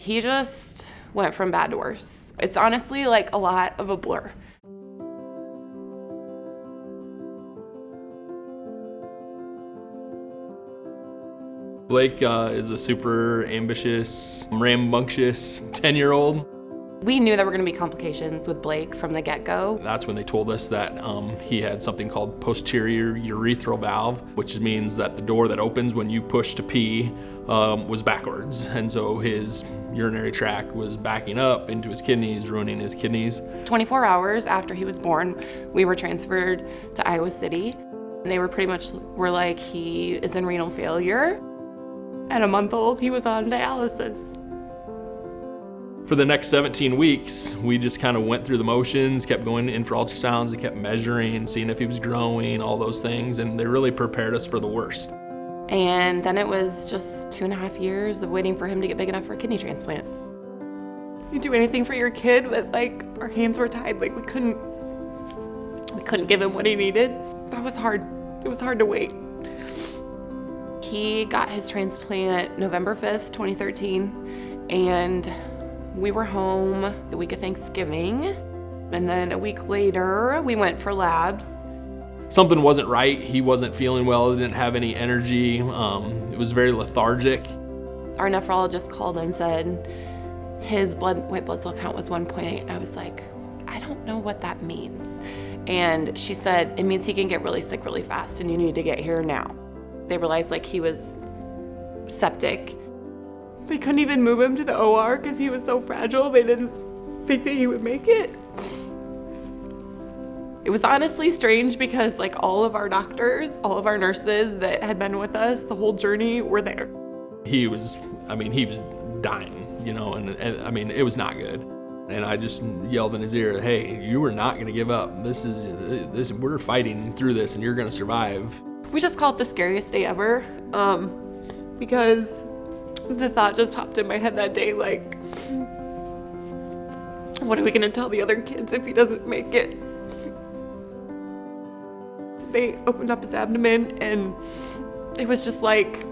He just went from bad to worse. It's honestly like a lot of a blur. Blake is a super ambitious, rambunctious 10-year-old. We knew there were going to be complications with Blake from the get-go. That's when they told us that he had something called posterior urethral valve, which means that the door that opens when you push to pee was backwards. And so his urinary tract was backing up into his kidneys, ruining his kidneys. 24 hours after he was born, we were transferred to Iowa City. And they were pretty much, were like, he is in renal failure. At a month old, he was on dialysis. For the next 17 weeks, we just kind of went through the motions, kept going in for ultrasounds, and kept measuring, seeing if he was growing, all those things, and they really prepared us for the worst. And then it was just 2.5 years of waiting for him to get big enough for a kidney transplant. You do anything for your kid, but like our hands were tied, like we couldn't give him what he needed. That was hard. It was hard to wait. He got his transplant November 5th, 2013, and we were home the week of Thanksgiving. And then a week later, we went for labs. Something wasn't right. He wasn't feeling well. He didn't have any energy. It was very lethargic. Our nephrologist called and said his white blood cell count was 1.8. I was like, I don't know what that means. And she said, it means he can get really sick really fast and you need to get here now. They realized like he was septic. They couldn't even move him to the OR because he was so fragile. They didn't think that he would make it. It was honestly strange because like all of our doctors, all of our nurses that had been with us the whole journey were there. He was dying, you know, and I mean, it was not good. And I just yelled in his ear, hey, you are not gonna give up. We're fighting through this and you're gonna survive. We just call it the scariest day ever because the thought just popped in my head that day, like, what are we gonna tell the other kids if he doesn't make it? They opened up his abdomen and it was just like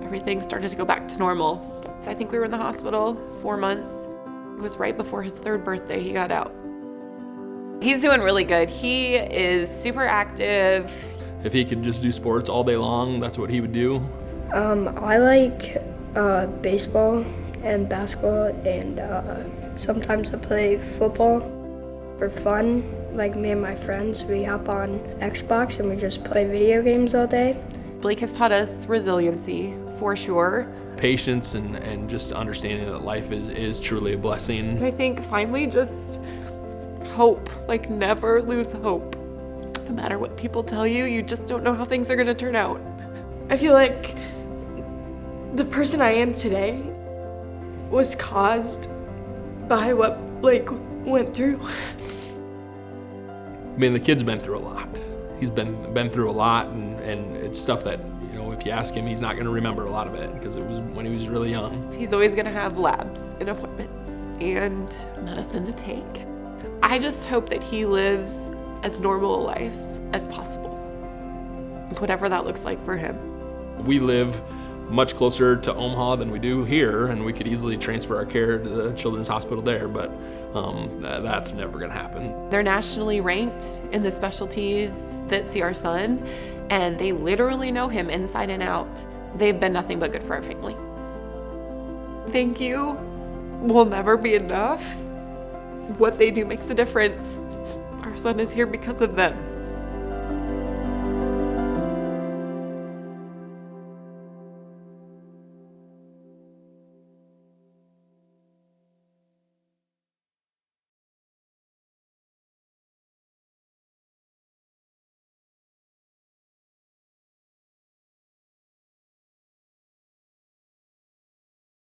everything started to go back to normal. So I think we were in the hospital 4 months. It was right before his 3rd birthday he got out. He's doing really good. He is super active. If he could just do sports all day long, that's what he would do. I like baseball and basketball, and sometimes I play football for fun. Like me and my friends, we hop on Xbox and we just play video games all day. Blake has taught us resiliency, for sure. Patience and just understanding that life is truly a blessing. I think finally just hope, like never lose hope. No matter what people tell you, you just don't know how things are gonna turn out. I feel like the person I am today was caused by what Blake went through. I mean, the kid's been through a lot. He's been through a lot, and it's stuff that, you know, if you ask him, he's not gonna remember a lot of it because it was when he was really young. He's always gonna have labs and appointments and medicine to take. I just hope that he lives as normal a life as possible, whatever that looks like for him. We live much closer to Omaha than we do here, and we could easily transfer our care to the Children's Hospital there, but that's never gonna happen. They're nationally ranked in the specialties that see our son, and they literally know him inside and out. They've been nothing but good for our family. Thank you will never be enough. What they do makes a difference. Our son is here because of them.